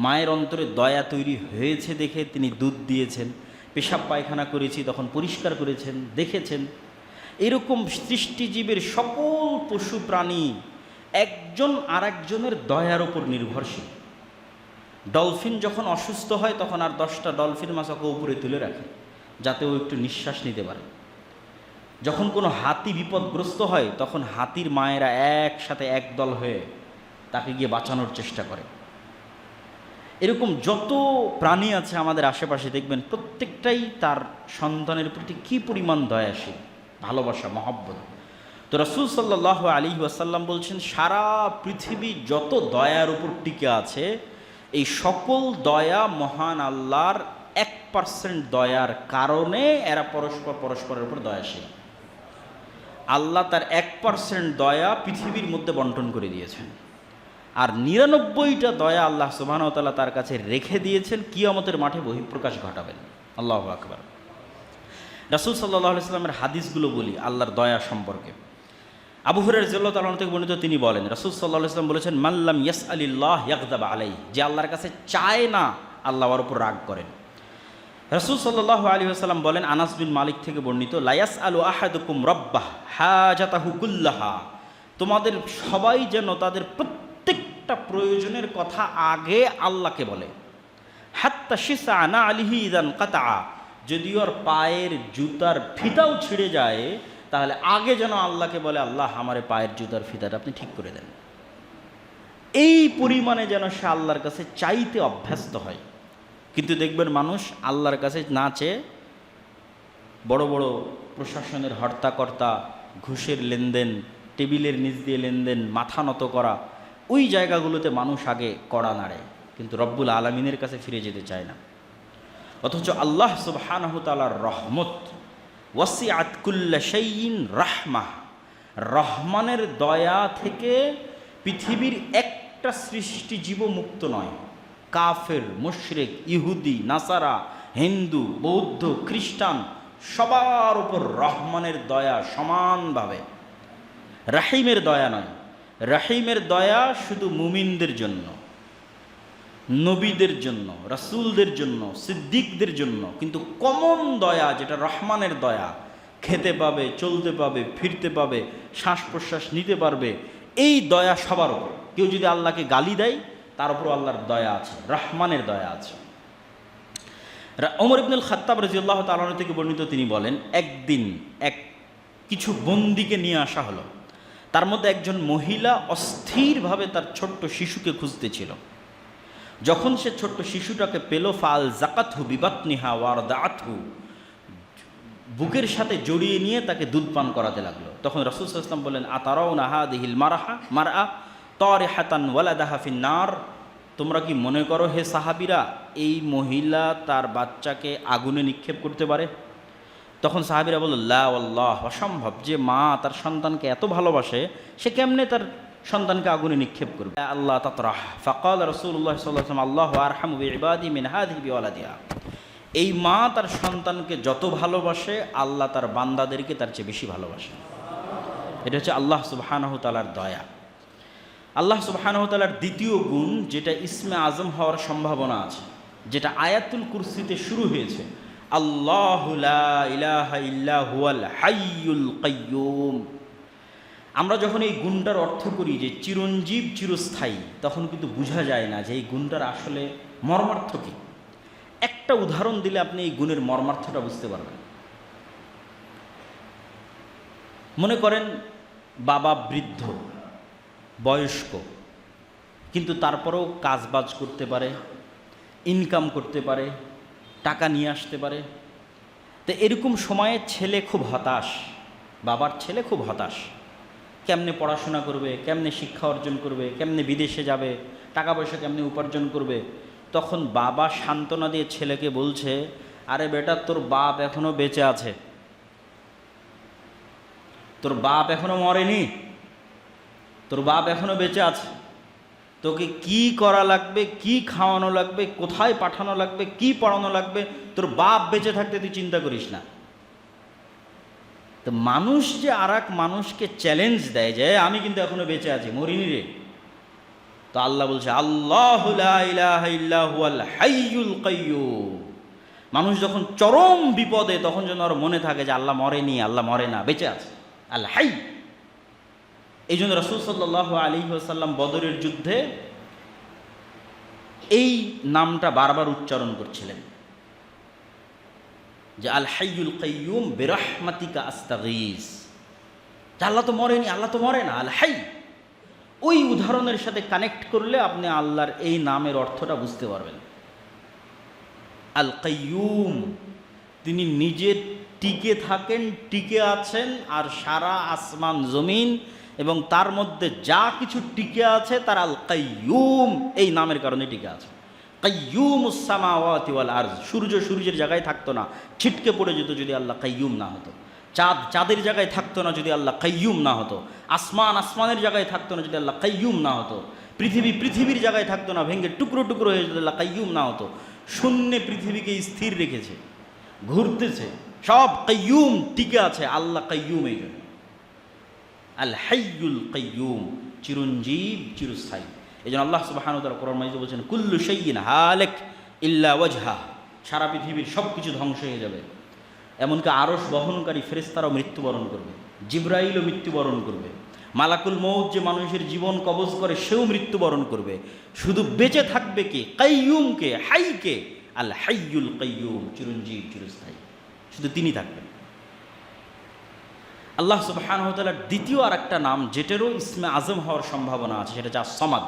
মায়ের অন্তরে দয়া তৈরি হয়েছে দেখে তিনি দুধ দিয়েছেন, পেশাব পায়খানা করেছি তখন পরিষ্কার করেছেন, দেখেছেন। এরকম সৃষ্টিজীবের সকল পশু প্রাণী একজন আরেকজনের দয়ার উপর নির্ভরশীল। ডলফিন যখন অসুস্থ হয় তখন আর 10টা ডলফিন মাছ ওকে উপরে তুলে রাখে যাতে ও একটু নিঃশ্বাস নিতে পারে। যখন কোনো হাতি বিপদগ্রস্ত হয় তখন হাতির মায়েরা একসাথে একদল হয়ে তাকে গিয়ে বাঁচানোর চেষ্টা করে। এরকম যত প্রাণী আছে আমাদের আশেপাশে দেখবেন প্রত্যেকটাই তার সন্তানের প্রতি কী পরিমাণ দয়াশীল, ভালোবাসা, মহব্বত। তো রাসূল সাল্লাল্লাহু আলাইহি ওয়াসাল্লাম বলছেন সারা পৃথিবী যত দয়ার উপর টিকে আছে, এই সকল দয়া মহান আল্লাহর 1% দয়ার কারণে এরা পরস্পরের উপর দয়াশীল। আল্লাহ তার 1% দয়া পৃথিবীর মধ্যে বন্টন করে দিয়েছেন, আর 99টা দয়া আল্লাহ সুবহানাহু ওয়া তাআলা তার কাছে রেখে দিয়েছেন, কিয়ামতের মাঠে বহিঃপ্রকাশ ঘটাবেন। আল্লাহু আকবার। রাসূল সাল্লাল্লাহু আলাইহি ওয়াসাল্লামের হাদিসগুলো বলি আল্লাহর দয়া সম্পর্কে। আবু হুরায়রা রাদিয়াল্লাহু তাআলা থেকে বর্ণিত, তিনি বলেন রাসূল সাল্লাল্লাহু আলাইহি ওয়াসাল্লাম বলেছেন, মাল্লাম ইয়াসআলিল্লাহ ইয়াগযাব আলাইহি, যে আল্লাহর কাছে চায় না আল্লাহ ওর উপর রাগ করেন। রাসূল সাল্লাল্লাহু আলাইহি ওয়াসাল্লাম বলেন, আনাস বিন মালিক থেকে বর্ণিত, লা ইয়াসআলু আহাদুকুম রাব্বাহ হাজাতাহু কুল্লাহা, তোমাদের সবাই যেন তাদের প্রত্যেকটা প্রয়োজনের কথা আগে আল্লাহকে বলে। হাত্তা শিসা না আলিহি ইদান কাতা, যদি ওর পায়ের জুতার ফিতাও ছিঁড়ে যায় তাহলে আগে যেন আল্লাহকে বলে, আল্লাহ আমারে পায়ের জুতার ফিতাটা আপনি ঠিক করে দেন। এই পরিমাণে যেন সে আল্লাহর কাছে চাইতে অভ্যস্ত হয়। কিন্তু দেখবেন মানুষ আল্লাহর কাছে না চেয়ে বড় বড় প্রশাসনের হর্তাকর্তা, ঘুষের লেনদেন, টেবিলের নিচ দিয়ে লেনদেন, মাথা নত করা, ওই জায়গাগুলোতে মানুষ আগে কড়া নাড়ে, কিন্তু রব্বুল আলামিনের কাছে ফিরে যেতে চায় না। অথচ আল্লাহ সুবহানাহু তাআলার রহমত, ওয়াসিআত কুল্লা শাইইন রাহমাহ, রহমানের দয়া থেকে পৃথিবীর একটা সৃষ্টিজীব মুক্ত নয়। কাফের, মুশরিক, ইহুদি, নাসারা, হিন্দু, বৌদ্ধ, খ্রিস্টান, সবার উপর রহমানের দয়া সমানভাবে। রাহিমের দয়া নয়, রাহিমের দয়া শুধু মুমিনদের জন্য, নবীদের জন্য, রাসূলদের জন্য, সিদ্দিকদের জন্য। কিন্তু কমন দয়া যেটা রহমানের দয়া, খেতে পাবে, চলতে পাবে, ফিরতে পাবে, শ্বাস প্রশ্বাস নিতে পারবে, এই দয়া সবার উপর। কেউ যদি আল্লাহকে গালি দেয় তার উপর আল্লাহর দয়া আছে, রহমানের দয়া আছে। ওমর ইবনুল খাত্তাব রাদিয়াল্লাহু তাআলা আনহু থেকে বর্ণিত, তিনি বলেন, একদিন কিছু বন্দীকে নিয়ে আসা হলো। তার মধ্যে একজন মহিলা অস্থিরভাবে তার ছোট্ট শিশুকে খুঁজতেছিল। যখন সে ছোট্ট শিশুটাকে পেল, ফাল জাকাতহু বিবাতনিহা ওয়ারদাআতহু, বুকের সাথে জড়িয়ে নিয়ে তাকে দুধ পান করাতে লাগলো। তখন রাসূল সাল্লাল্লাহু আলাইহি ওয়াসাল্লাম বললেন, আতারাউনা হাদিহিল মারআ তারিহাতান ওয়ালাদাহা ফিন্নার, তোমরা কি মনে করো হে সাহাবীরা, এই মহিলা তার বাচ্চাকে আগুনে নিক্ষেপ করতে পারে? তখন সাহাবীরা বলল, লা ওয়াল্লাহ, অসম্ভব, যে মা তার সন্তানকে এত ভালোবাসে সে কেমনে তার সন্তানকে আগুনে নিক্ষেপ করবে? আল্লাহ তাতরাহ। ফাকাল রাসূলুল্লাহ সাল্লাল্লাহু আলাইহি ওয়াসাল্লাম, আল্লাহু আরহামু বিইবাদি মিন হাযিহি বিওয়ালাদিহা, এই মা তার সন্তানকে যত ভালোবাসে আল্লাহ তার বান্দাদেরকে তার চেয়ে বেশি ভালোবাসে। এটা হচ্ছে আল্লাহ সুবহানাহু ওয়া তাআলার দয়া। আল্লাহ সুবহানাহু ওয়া তাআলার দ্বিতীয় গুণ, যেটা ইসমে আজম হওয়ার সম্ভাবনা আছে, যেটা আয়াতুল কুরসিতে শুরু হয়েছে, আল্লাহু লা ইলাহা ইল্লা হুয়াল হাইয়ুল কাইয়্যুম। আমরা যখন এই গুণটার অর্থ করি যে চিরঞ্জীব চিরস্থায়ী, তখন কিন্তু বোঝা যায় না যে এই গুণটার আসলে মর্মার্থ কী। একটা উদাহরণ দিলে আপনি এই গুণের মর্মার্থটা বুঝতে পারবেন। মনে করেন বাবা বৃদ্ধ বয়স্ক, কিন্তু তারপরেও কাজবাজ করতে পারে, ইনকাম করতে পারে, টাকা নিয়ে আসতে পারে। তো এরকম সময়ে ছেলে খুব হতাশ, বাবার ছেলে খুব হতাশ, কেমনে পড়াশোনা করবে, কেমনে শিক্ষা অর্জন করবে, কেমনে বিদেশে যাবে, টাকা পয়সা কেমনে উপার্জন করবে। তখন বাবা সান্ত্বনা দিয়ে ছেলেকে বলছে, আরে বেটা, তোর বাপ এখনো বেঁচে আছে, তোর বাপ এখনো মরেনি, তোর বাপ এখনো বেঁচে আছে, তোকে কি করা লাগবে, কি খাওয়ানো লাগবে, কোথায় পাঠানো লাগবে, কি পড়ানো লাগবে, তোর বাপ বেঁচে থাকতে তুই চিন্তা করিস না। তো মানুষ যে আর এক মানুষকে চ্যালেঞ্জ দেয় যে আমি কিন্তু এখনো বেঁচে আছি, মরিনি রে, তো আল্লাহ বলছে আল্লাহু লা ইলাহা ইল্লা হুয়াল হাইয়ুল কাইয়্যুম। মানুষ যখন চরম বিপদে, তখন যেন আর মনে থাকে যে আল্লাহ মরেনি, আল্লাহ মরে না, বেঁচে আছে, আল্লাহ হাই। এই জন্য রাসূল সাল্লাল্লাহু আলাইহি ওয়াসাল্লাম বদরের যুদ্ধে এই নামটা বারবার উচ্চারণ করছিলেন যে আল হাইয়ুল কাইয়্যুম বিরহমাতিকা আস্তাগীস। আল্লাহ তো মরেনি, আল্লাহ তো মরে না, আল হাই। ওই উদাহরণের সাথে কানেক্ট করলে আপনি আল্লাহর এই নামের অর্থটা বুঝতে পারবেন। আল কাইয়্যুম, তিনি নিজে টিকে থাকেন, টিকে আছেন, আর সারা আসমান জমিন এবং তার মধ্যে যা কিছু টিকে আছে তার আল কাইয়্যুম এই নামের কারণে টিকে আছে। কাইয়্যুমুস সামাওয়াতি ওয়াল আরজ, সূর্য সূর্যের জায়গায় থাকতো না, ছিটকে পড়ে যেত যদি আল্লাহ কাইয়্যুম না হতো। চাঁদ চাঁদের জায়গায় থাকতো না যদি আল্লাহ কাইয়্যুম না হতো। আসমান আসমানের জায়গায় থাকতো না যদি আল্লাহ কাইয়্যুম না হতো। পৃথিবী পৃথিবীর জায়গায় থাকতো না, ভেঙে টুকরো টুকরো হয়ে যদি আল্লাহ কাইয়্যুম না হতো। শূন্যে পৃথিবীকে স্থির রেখেছে, ঘুরতেছে, সব কাইয়্যুম টিকে আছে, আল্লাহ কাইয়্যুম। এই জন্য আল হাইয়ুল কাইয়্যুম, চিরঞ্জীব চিরস্থায়ী। এই জন্য আল্লাহ সুবহানাহু ওয়া তাআলা কোরআন মাজিদে বলছেন কুল্লু শাইইন হালিক ইল্লা ওয়াজহা, সারা পৃথিবীর সব কিছু ধ্বংস হয়ে যাবে, এমনকি আরশ বহনকারী ফেরেশতারাও মৃত্যুবরণ করবে, জিবরাইলও মৃত্যুবরণ করবে, মালাকুল মউত যে মানুষের জীবন কবজ করে সেও মৃত্যুবরণ করবে। শুধু বেঁচে থাকবে কে? কাইয়্যুমকে, হাইকে, আল হাইয়ুল কাইয়্যুম, চিরঞ্জীব চিরস্থায়ী, শুধু তিনি থাকবেন। আল্লাহ সুবহানাহু ওয়া তাআলার দ্বিতীয় আর একটা নাম, যেটারও ইসমে আজম হওয়ার সম্ভাবনা আছে, সেটা হচ্ছে আস-সামাদ।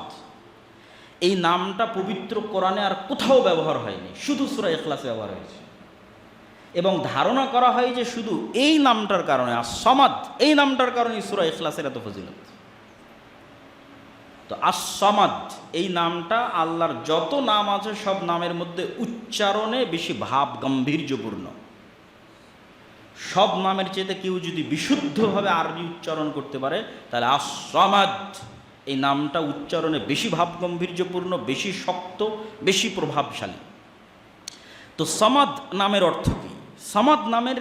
এই নামটা পবিত্র কোরআনে আর কোথাও ব্যবহার হয়নি, শুধু সূরা ইখলাসে ব্যবহার হয়েছে। এবং ধারণা করা হয় যে শুধু এই নামটার কারণে, আস-সামাদ এই নামটার কারণে সূরা ইখলাসের এত ফজিলত। তো আস-সামাদ এই নামটা আল্লাহর যত নাম আছে সব নামের মধ্যে উচ্চারণে বেশি ভাব গাম্ভীর্যপূর্ণ। সব নামের চেয়ে কেউ যদি বিশুদ্ধভাবে আরবি উচ্চারণ করতে পারে, তাহলে আস-সামাদ এই নামটা উচ্চারণে বেশি ভাব গাম্ভীর্যপূর্ণ, বেশি শক্ত, বেশি প্রভাবশালী। তো সামাদ নামের অর্থ কী? সামাদ নামের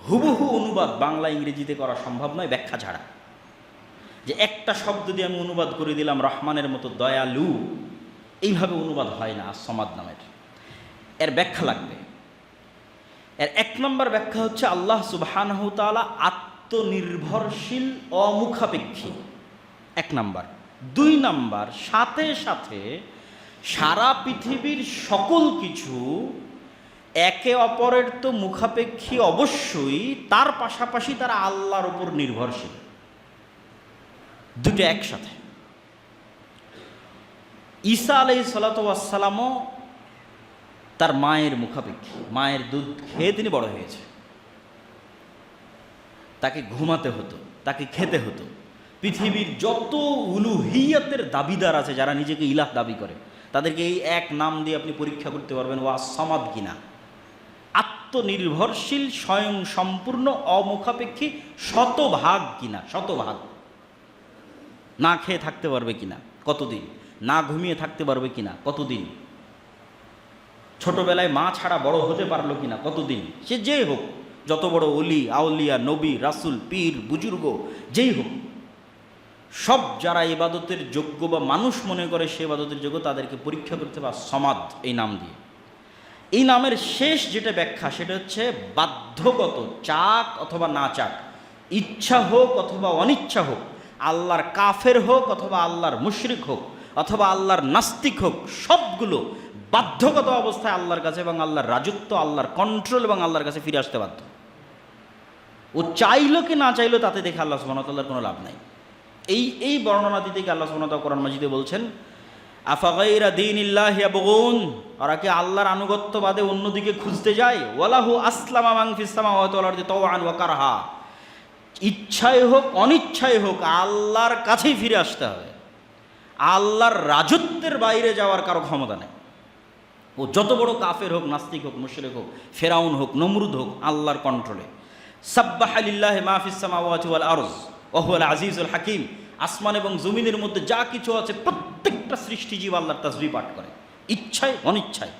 হুবহু অনুবাদ বাংলা ইংরেজিতে করা সম্ভব নয় ব্যাখ্যা ছাড়া। যে একটা শব্দ দিয়ে আমি অনুবাদ করে দিলাম রহমানের মতো দয়ালু, এইভাবে অনুবাদ হয় না আস-সামাদ নামের। এর ব্যাখ্যা লাগবে। এর এক নম্বর ব্যাখ্যা হচ্ছে আল্লাহ সুবহানাহু ওয়া তাআলা আত্মনির্ভরশীল, অমুখাপেক্ষী, এক নাম্বার। দুই নাম্বার, সাথে সাথে সারা পৃথিবীর সকল কিছু একে অপরের তো মুখাপেক্ষী অবশ্যই, তার পাশাপাশি তারা আল্লাহর উপর নির্ভরশীল, দুটো একসাথে। ঈসা আলাইহিস সালাতু ওয়াস সালামও তার মায়ের মুখাপেক্ষী, মায়ের দুধ খেয়ে তিনি বড় হয়েছে। তাকে ঘুমাতে হতো, তাকে খেতে হতো। পৃথিবীর যত উলুহিয়াতের দাবিদার আছে, যারা নিজেকে ইলাহ দাবি করে, তাদেরকে এই এক নাম দিয়ে আপনি পরীক্ষা করতে পারবেন ওয়া সামাদ কিনা। আত্মনির্ভরশীল, স্বয়ং সম্পূর্ণ, অমুখাপেক্ষী, শতভাগ কিনা, শতভাগ। না খেয়ে থাকতে পারবে কিনা, কতদিন? না ঘুমিয়ে থাকতে পারবে কিনা, কতদিন? ছোটবেলায় মা ছাড়া বড় হতে পারলো কিনা, কতদিন? সে যেই হোক, যত বড় অলি আউলিয়া, নবী রাসুল, পীর বুজুর্গ যেই হোক, সব যারা ইবাদতের যোগ্য বা মানুষ মনে করে সে ইবাদতের যোগ্য, তাদেরকে পরীক্ষা করতে বা সমাদ এই নাম দিয়ে। এই নামের শেষ যেটা ব্যাখ্যা সেটা হচ্ছে বাধ্যগত, চাক অথবা না চাক, ইচ্ছা হোক অথবা অনিচ্ছা হোক, আল্লাহর কাফের হোক অথবা আল্লাহর মুশরিক হোক অথবা আল্লাহর নাস্তিক হোক, সবগুলো বাধ্যগত অবস্থায় আল্লাহর কাছে এবং আল্লাহর রাজত্ব, আল্লাহর কন্ট্রোল এবং আল্লাহর কাছে ফিরে আসতে বাধ্য। ও চাইলো কি না চাইলো তাতে দেখে আল্লাহ সুবহানাহু ওয়া তাআলার কোনো লাভ নাই। এই বর্ণনা দিতে গিয়ে আল্লাহ সুবহানাহু ওয়া তাআলা কোরআন মাজিদে বলছেন, আফাগাইরা দীনিল্লাহি ইয়াবগুন, ওরা কি আল্লাহর আনুগত্য বাদে অন্যদিকে খুঁজতে যায়? ওয়ালাহু আসলামা মান ফিস সামাওয়াতি ওয়াল আরদি তাওআন ওয়া কারহা, ইচ্ছায় হোক অনিচ্ছায় হোক আল্লাহর কাছেই ফিরে আসতে হবে। আল্লাহর রাজত্বের বাইরে যাওয়ার কারো ক্ষমতা নেই। ও যত বড় কাফের হোক, নাস্তিক হোক, মুশরিক হোক, ফেরাউন হোক, নমরুদ হোক, আল্লাহর কন্ট্রোলে। সাব্বাহা লিল্লাহি মা ফিস সামাওয়াতি ওয়াল আরজ ওয়া হুয়াল আজিজুল হাকিম, আসমান এবং জমিনের মধ্যে যা কিছু আছে প্রত্যেকটা সৃষ্টিজীব আল্লাহর তাসবিহ পাঠ করে, ইচ্ছায় অনিচ্ছায়।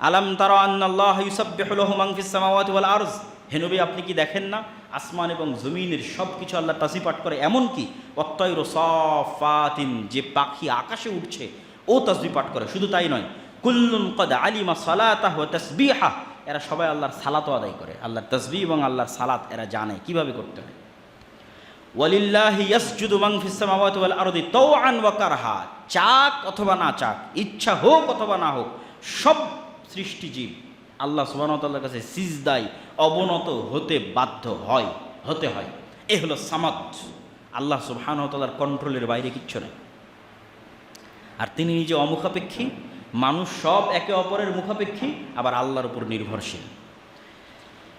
আলাম তারা আন্নাল্লাহা ইউসাব্বিহু লাহু মান ফিস সামাওয়াতি ওয়াল আরজ, হে নবী আপনি কি দেখেন না আসমান এবং জমিনের সব কিছু আল্লাহর তাসবিহ পাঠ করে? এমনকি ওয়াত-তায়রু সাফাতিন, যে পাখি আকাশে উঠছে ও তাসবিহ পাঠ করে। শুধু তাই নয়, কুল্লুন কদ আলিমা সালাতাহু ওয়া তাসবিহা, এরা সবাই আল্লাহর সালাতও আদায় করে, আল্লাহর তাসবিহ এবং আল্লাহর সালাত এরা জানে কিভাবে করতে হয়। ওয়ালিল্লাহি ইয়াসজুদু মান ফিস সামাওয়াতি ওয়াল আরদি তাওআন ওয়া কারহা, চাক অথবা না চাক, ইচ্ছা হোক অথবা না হোক, সব সৃষ্টিজীব আল্লাহ সুবহানাহু ওয়া তাআলার কাছে সিজদায় অবনত হতে বাধ্য হয়, হতে হয়। এ হলো সামাদ। আল্লাহ সুবহানাহু ওয়া তাআলার কন্ট্রোলের বাইরে কিচ্ছু নেই। আর তিনি নিজে অমুখাপেক্ষী, মানুষ সব একে অপরের মুখাপেক্ষী, আবার আল্লাহর উপর নির্ভরশীল।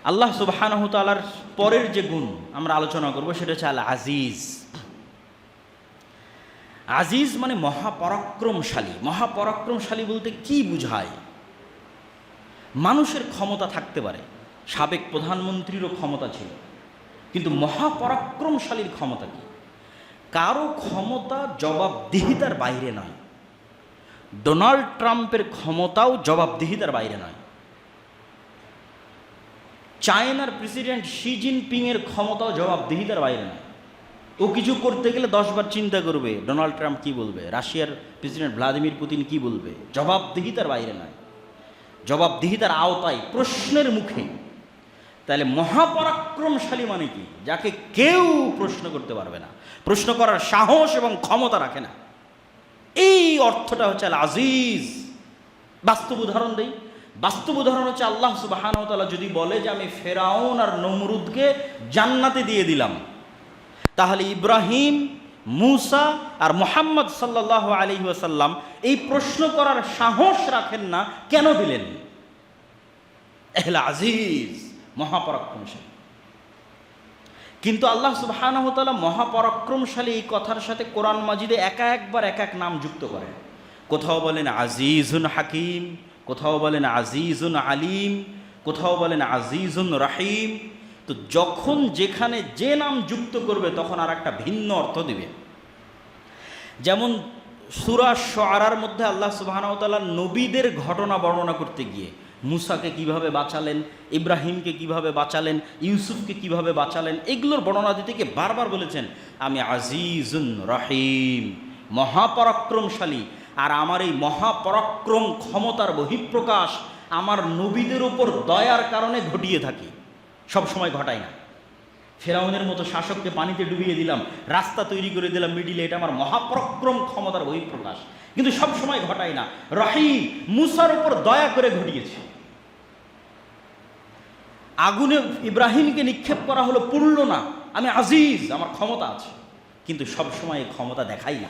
আল্লাহ সুবহানাহু ওয়া তাআলার পরের যে গুণ আমরা আলোচনা করব সেটা হচ্ছে আল আজিজ। আজিজ মানে মহাপরাক্রমশালী। মহাপরাক্রমশালী বলতে কি বুঝায়? মানুষের ক্ষমতা থাকতে পারে, সাবেক প্রধানমন্ত্রীরও ক্ষমতা ছিল, কিন্তু মহাপরাক্রমশালীর ক্ষমতা কি? কারো ক্ষমতা জবাবদিহিতার বাইরে নয়। ডোনাল্ড ট্রাম্পের ক্ষমতাও জবাবদিহিতার বাইরে নয়। চায়নার প্রেসিডেন্ট শি জিনপিংয়ের ক্ষমতাও জবাবদিহিতার বাইরে নয়। ও কিছু করতে গেলে 10 বার চিন্তা করবে ডোনাল্ড ট্রাম্প কি বলবে, রাশিয়ার প্রেসিডেন্ট ভ্লাদিমির পুতিন কি বলবে। জবাবদিহিতার বাইরে নয়, জবাবদিহিতার আওতায়, প্রশ্নের মুখে। তাহলে মহাপরাক্রমশালী মানে কি? যাকে কেউ প্রশ্ন করতে পারবে না, প্রশ্ন করার সাহস এবং ক্ষমতা রাখে না। এই অর্থটা হচ্ছে আল আজিজ। বাস্তব উদাহরণ দেই। বাস্তব উদাহরণ হচ্ছে আল্লাহ সুবহানাহু ওয়া তাআলা যদি বলে যে আমি ফেরাউন আর নমরুদকে জান্নাতে দিয়ে দিলাম, তাহলে ইব্রাহিম, মুসা আর মুহাম্মদ সাল্লাল্লাহু আলাইহি ওয়াসাল্লাম এই প্রশ্ন করার সাহস রাখেন না, কেন দিলেন? এহলা আজিজ, মহাপরাক্রমশালী। কিন্তু আল্লাহ সুবহানাহু ওয়া তাআলা মহাপরাক্রমশালী এই কথার সাথে কোরআন মাজিদে একবার এক এক নাম যুক্ত করেন। কোথাও বলেন আজিজুন হাকিম, কোথাও বলেন আজিজুন আলিম, কোথাও বলেন আজিজুন রাহিম। তো যখন যেখানে যে নাম যুক্ত করবে তখন আর একটা ভিন্ন অর্থ দিবে। যেমন সূরা শুআরার মধ্যে আল্লাহ সুবহানাহু ওয়া তাআলা নবীদের ঘটনা বর্ণনা করতে গিয়ে মুসাকে কিভাবে বাঁচালেন, ইব্রাহিমকে কিভাবে বাঁচালেন, ইউসুফকে কিভাবে বাঁচালেন, এগুলোর বর্ণনা দিতে গিয়ে বারবার বলেছেন আমি আজিজুন রহিম, মহাপরাক্রমশালী। আর আমার এই মহাপরাক্রম ক্ষমতার বহিঃপ্রকাশ আমার নবীদের উপর দয়ার কারণে ঘটিয়ে থাকি, সবসময় ঘটাই না। ফেরাউনের মতো শাসককে পানিতে ডুবিয়ে দিলাম, রাস্তা তৈরি করে দিলাম মিডিলে, এটা আমার মহাপরাক্রম ক্ষমতার বহিঃপ্রকাশ, কিন্তু সবসময় ঘটাই না। রহিম, মুসার উপর দয়া করে ঘটিয়েছি। আগুনে ইব্রাহিমকে নিক্ষেপ করা হলো, পুড়ল না, আমি আজিজ, আমার ক্ষমতা আছে, কিন্তু সবসময় এই ক্ষমতা দেখাই না।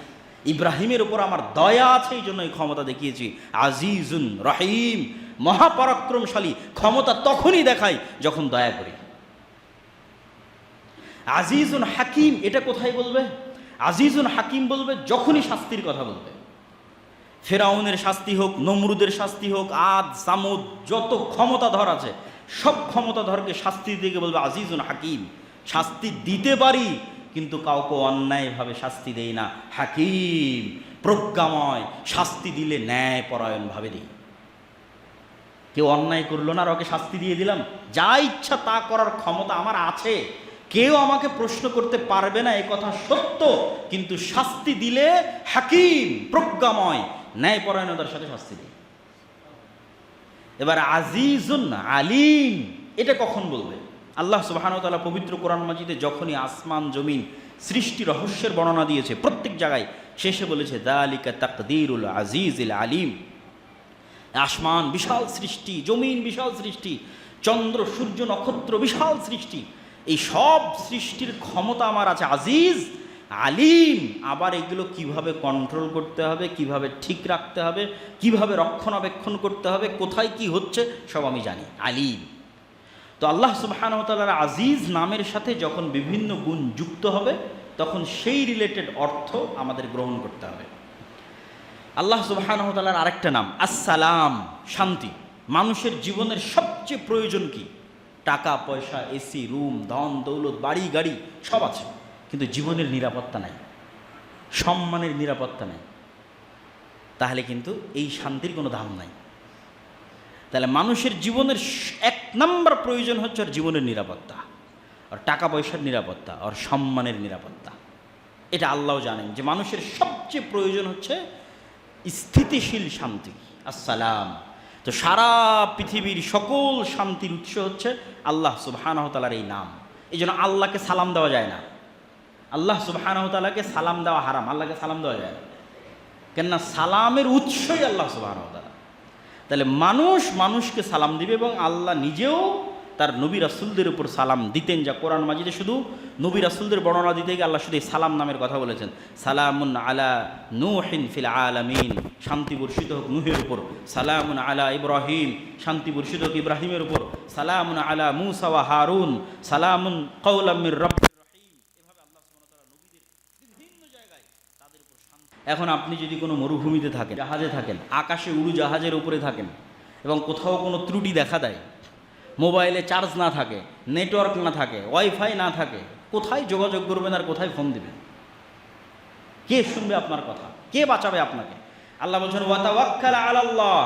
ইব্রাহিমের উপর আমার দয়া আছে, এই জন্য এই ক্ষমতা দেখিয়েছি। আজিজুন রহিম, মহাপরাক্রমশালী। ক্ষমতা তখনই দেখাই যখন দয়া করি। আজিজুন হাকিম, এটা কোথায় বলবে? আজিজুন হাকিম বলবে যখনই শাস্তির কথা বলবে। ফেরাউনের শাস্তি হোক, নমরুদের শাস্তি হোক, আদ সামুদ যত ক্ষমতাধর আছে সব ক্ষমতাধরকে শাস্তি দিয়ে বলবে আজিজুন হাকিম। শাস্তি দিতে পারি কিন্তু কাউকে অন্যায়ভাবে শাস্তি দেই না। হাকিম, প্রজ্ঞাময়, শাস্তি দিলে ন্যায়পরায়ণভাবে দিই। কেউ অন্যায় করলো না আর ওকে শাস্তি দিয়ে দিলাম, যা ইচ্ছা তা করার ক্ষমতা আমার আছে, কেউ আমাকে প্রশ্ন করতে পারবে না, এ কথা সত্য। কিন্তু শাস্তি দিলে হাকিম, প্রজ্ঞাময়, ন্যায়পরায়ণতার সাথে শাস্তি দিই। এবার আজিজুন আলিম, এটা কখন বলবে? আল্লাহ সুবহানাহু ওয়া তাআলা পবিত্র কোরআন মাজিদে যখনই আসমান জমিন সৃষ্টি রহস্যের বর্ণনা দিয়েছে, প্রত্যেক জায়গায় শেষে বলেছে যালিকা তাকদীরুল আজিজিল আলিম। আসমান বিশাল সৃষ্টি, জমিন বিশাল সৃষ্টি, চন্দ্র সূর্য নক্ষত্র বিশাল সৃষ্টি, এই সব সৃষ্টির ক্ষমতা আমার আছে। আজিজ, আলিম, আবার এগুলো কিভাবে কন্ট্রোল করতে হবে, কিভাবে ঠিক রাখতে হবে, কিভাবে রক্ষণাবেক্ষণ করতে হবে, কোথায় কি হচ্ছে সব আমি জানি। আলিম। তো আল্লাহ সুবহানাহু ওয়া তাআলার আজিজ নামের সাথে যখন বিভিন্ন গুণ যুক্ত হবে তখন সেই রিলেটেড অর্থ আমাদের গ্রহণ করতে হবে। আল্লাহ সুবহানাহু ওয়া তাআলার আরেকটা নাম আসসালাম, শান্তি। মানুষের জীবনের সবচেয়ে প্রয়োজন কি? টাকা পয়সা, এসি রুম, ধন দৌলত, বাড়ি গাড়ি সব আছে, কিন্তু জীবনের নিরাপত্তা নাই, সম্মানের নিরাপত্তা নাই। তাহলে কিন্তু এই শান্তির কোনো দাম নাই। তাহলে মানুষের জীবনের এক নম্বর প্রয়োজন হচ্ছে ওর জীবনের নিরাপত্তা, আর টাকা পয়সার নিরাপত্তা, আর সম্মানের নিরাপত্তা। এটা আল্লাহ জানেন যে মানুষের সবচেয়ে প্রয়োজন হচ্ছে স্থিতিশীল শান্তি, আসসালাম। তো সারা পৃথিবীর সকল শান্তির উৎস হচ্ছে আল্লাহ সুবহানাহু ওয়া তাআলার এই নাম। এই জন্য আল্লাহকে সালাম দেওয়া যায় না। আল্লাহ সুবহানাহু ওয়া তাআলাকে সালাম দেওয়া হারাম, আল্লাহকে সালাম দেওয়া যায় না। কেননা সালামের উৎসই আল্লাহ সুবহানাহু ওয়া তাআলা। তাহলে মানুষ মানুষকে সালাম দিবে, এবং আল্লাহ নিজেও তার নবী রাসূলদের উপর সালাম দিতেন, যা কোরআন মাজিদে শুধু নবী রাসূলদের বর্ণনা দিতে গিয়ে আল্লাহ শুধু এই সালাম নামের কথা বলেছেন। সালামুন আলা নূহিন ফিল আলামিন, শান্তি বর্ষিত হোক নূহের উপর। সালামুন আলা ইব্রাহিম, শান্তি বর্ষিত হোক ইব্রাহিমের উপর। সালামুন আলা মূসা ওয়া হারুন, সালামুন কাওলাম মির রাব্বির রহিম। এভাবে আল্লাহ সুবহানাহু ওয়া তাআলা নবীদের বিভিন্ন জায়গায় তাদের উপর শান্তি। এখন আপনি যদি কোনো মরুভূমিতে থাকেন, জাহাজে থাকেন, আকাশে উড়োজাহাজের উপরে থাকেন, এবং কোথাও কোনো ত্রুটি দেখা দেয়, মোবাইলে চার্জ না থাকে, নেটওয়ার্ক না থাকে, ওয়াইফাই না থাকে, কোথায় যোগাযোগ করবেন আর কোথায় ফোন দিবেন? কে শুনবে আপনার কথা? কে বাঁচাবে আপনাকে? আল্লাহ বলছেন ওয়া তাওয়াক্কাল আলাল্লাহ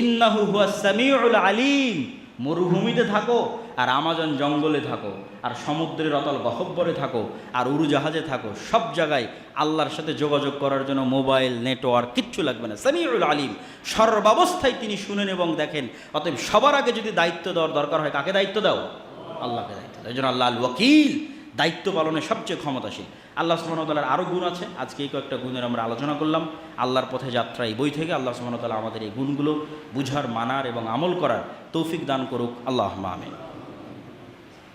ইন্নাহু হুয়াস সামিউল আলিম। মরুভূমিতে থাকো, আর আমাজন জঙ্গলে থাকো, আর সমুদ্রের অতল গহ্বরে থাকো, আর উড়োজাহাজে থাকো, সব জায়গায় আল্লাহর সাথে যোগাযোগ করার জন্য মোবাইল নেটওয়ার্ক কিচ্ছু লাগবে না। সামিউল আলিম, সর্বাবস্থায় তিনি শুনেন এবং দেখেন। অতএব সবার আগে যদি দায়িত্ব দেওয়ার দরকার হয়, কাকে দায়িত্ব দাও? আল্লাহকে দায়িত্ব দাও। এই জন্য আল্লাহ আল ওয়াকিল, দায়িত্ব পালনে সবচেয়ে ক্ষমতাশীল। আল্লাহ সুবহানাহু ওয়া তাআলার আরও গুণ আছে, আজকে এই কয়েকটা গুণের আমরা আলোচনা করলাম। আল্লাহর পথে যাত্রা এই বই থেকে আল্লাহ সুবহানাহু ওয়া তাআলা আমাদের এই গুণগুলো বুঝার, মানার এবং আমল করার তৌফিক দান করুক। আল্লাহুম্মা আমিন।